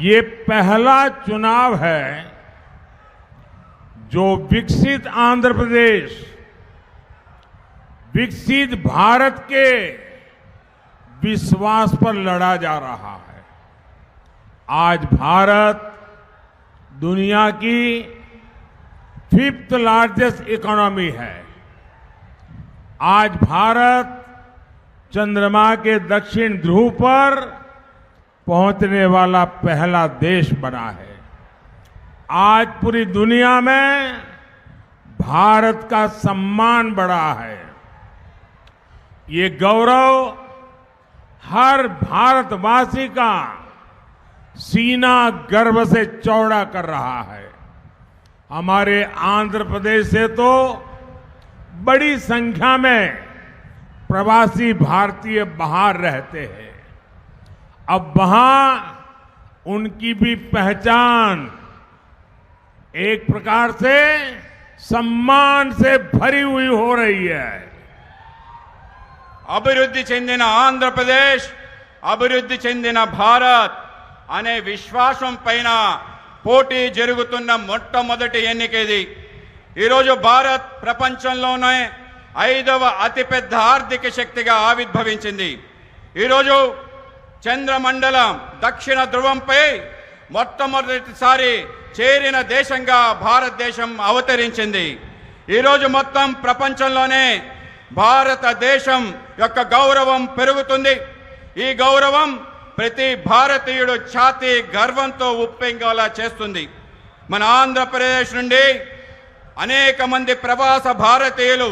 ये पहला चुनाव है जो विकसित आंध्र प्रदेश, विकसित भारत के विश्वास पर लड़ा जा रहा है। आज भारत दुनिया की 5th लार्जेस्ट इकोनॉमी है। आज भारत चंद्रमा के दक्षिण ध्रुव पर पहुंचने वाला पहला देश बना है। आज पूरी दुनिया में भारत का सम्मान बढ़ा है। ये गौरव हर भारतवासी का सीना गर्व से चौड़ा कर रहा है। हमारे आंध्र प्रदेश से तो बड़ी संख्या में प्रवासी भारतीय बाहर रहते हैं। अब वहां उनकी भी पहचान एक प्रकार से सम्मान से भरी हुई हो रही है। అభివృద్ధి చెందిన ఆంధ్రప్రదేశ్, అభివృద్ధి చెందిన భారత్ అనే విశ్వాసం పైన పోటీ జరుగుతున్న మొట్టమొదటి ఎన్నిక ఇది. ఈరోజు భారత్ ప్రపంచంలోనే 5వ అతిపెద్ద ఆర్థిక శక్తిగా ఆవిర్భవించింది. ఈరోజు చంద్రమండలం దక్షిణ ధ్రువంపై మొట్టమొదటిసారి చేరిన దేశంగా భారతదేశం అవతరించింది. ఈరోజు మొత్తం ప్రపంచంలోనే భారతదేశం యొక్క గౌరవం పెరుగుతుంది. ఈ గౌరవం ప్రతి భారతీయుడు ఛాతీ గర్వంతో ఉప్పొంగేలా చేస్తుంది. మన ఆంధ్రప్రదేశ్ నుండి అనేక మంది ప్రవాస భారతీయులు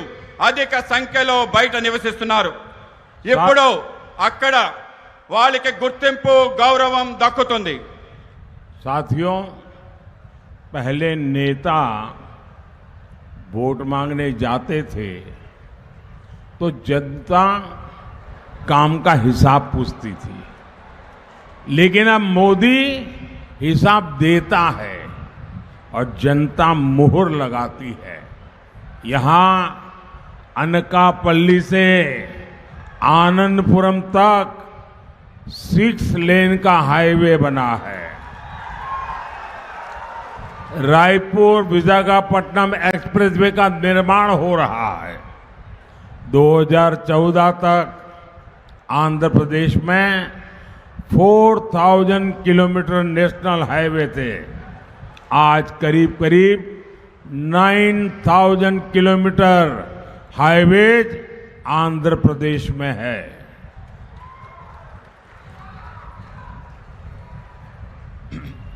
అధిక సంఖ్యలో బయట నివసిస్తున్నారు. ఇప్పుడు అక్కడ వాళ్ళకి గుర్తింపు గౌరవం దక్కుతుంది. साथियों, पहले नेता वोट मांगने जाते थे तो जनता काम का हिसाब पूछती थी, लेकिन अब मोदी हिसाब देता है और जनता मुहर लगाती है। यहां अनकापल्ली से आनंदपुरम तक 6 लेन का हाईवे बना है। रायपुर विशाखापट्टनम एक्सप्रेसवे का निर्माण हो रहा है। 2014 तक आंध्र प्रदेश में 4000 किलोमीटर नेशनल हाईवे थे। आज करीब करीब 9000 किलोमीटर हाईवेज आंध्र प्रदेश में है।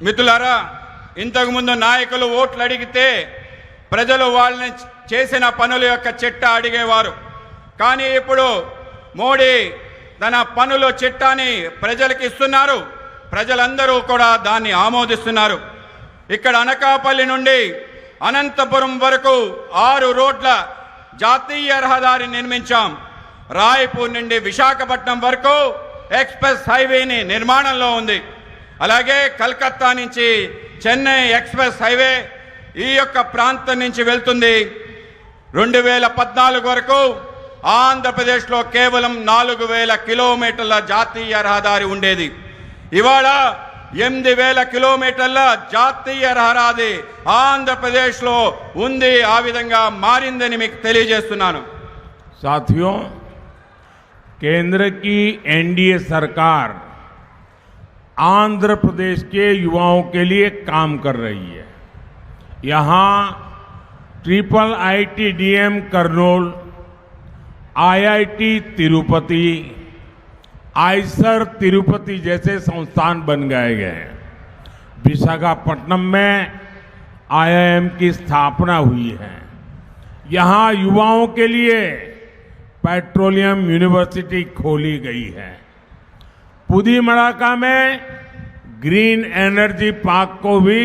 మిత్రులారా, ఇంతకు ముందు నాయకులు ఓట్లు అడిగితే ప్రజలు వాళ్ళని చేసిన పనుల యొక్క చిట్టా అడిగేవారు. కానీ ఇప్పుడు మోడీ తన పనుల చిట్టాని ప్రజలకు ఇస్తున్నారు. ప్రజలందరూ కూడా దాన్ని ఆమోదిస్తున్నారు. ఇక్కడ అనకాపల్లి నుండి అనంతపురం వరకు 6 రోడ్ల జాతీయ రహదారి నిర్మించాం. రాయపూర్ నుండి విశాఖపట్నం వరకు ఎక్స్ప్రెస్ హైవేని నిర్మాణంలో ఉంది. అలాగే కలకత్తా నుంచి చెన్నై ఎక్స్ప్రెస్ హైవే ఈ యొక్క ప్రాంతం నుంచి వెళ్తుంది. 2014 వరకు ఆంధ్రప్రదేశ్లో కేవలం 4000 కిలోమీటర్ల జాతీయ రహదారి ఉండేది. ఇవాళ 8000 కిలోమీటర్ల జాతీయ రహదారి ఆంధ్రప్రదేశ్లో ఉంది. ఆ విధంగా మారిందని మీకు తెలియజేస్తున్నాను. साथियों, केंद्र की एनडीए सरकार आंध्र प्रदेश के युवाओं के लिए काम कर रही है। यहां IIITDM Kurnool, IIT Tirupati, Eicher Tirupati जैसे संस्थान बन गए हैं। विशाखापट्टनम में IIM की स्थापना हुई है। यहां युवाओं के लिए पेट्रोलियम यूनिवर्सिटी खोली गई है। पुदीमड़ाका में ग्रीन एनर्जी पार्क को भी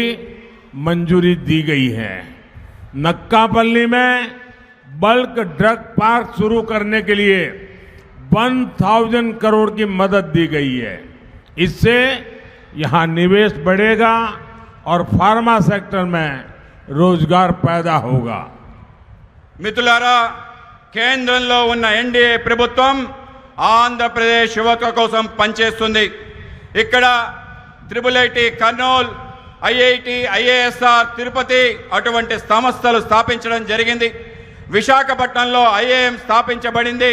मंजूरी दी गई है। नक्कापल्ली में बल्क ड्रग पार्क शुरू करने के लिए 1000 करोड़ की मदद दी गई है। इससे यहां निवेश बढ़ेगा और फार्मा सेक्टर में रोजगार पैदा होगा। మిత్రులారా, కేంద్రంలో ఉన్న ఎన్డీఏ ప్రభుత్వం ఆంధ్రప్రదేశ్ యువత కోసం పనిచేస్తుంది. ఇక్కడ IIIT Kurnool, IIT, IISR Tirupati అటువంటి సంస్థలు స్థాపించడం జరిగింది. విశాఖపట్నంలో IIM స్థాపించబడింది.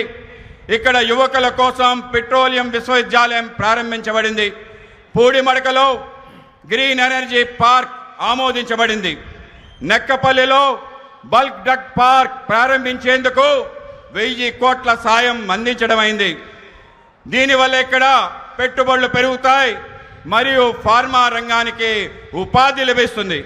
ఇక్కడ యువకుల కోసం పెట్రోలియం విశ్వవిద్యాలయం ప్రారంభించబడింది. పూడిమడకలో గ్రీన్ ఎనర్జీ పార్క్ ఆమోదించబడింది. నెక్కపల్లిలో బల్క్ డ్రగ్ పార్క్ ప్రారంభించేందుకు 1000 కోట్ల సాయం అందించడమైంది. దీనివల్ల ఇక్కడ పెట్టుబడులు పెరుగుతాయి మరియు ఫార్మా రంగానికి ఉపాధి లభిస్తుంది.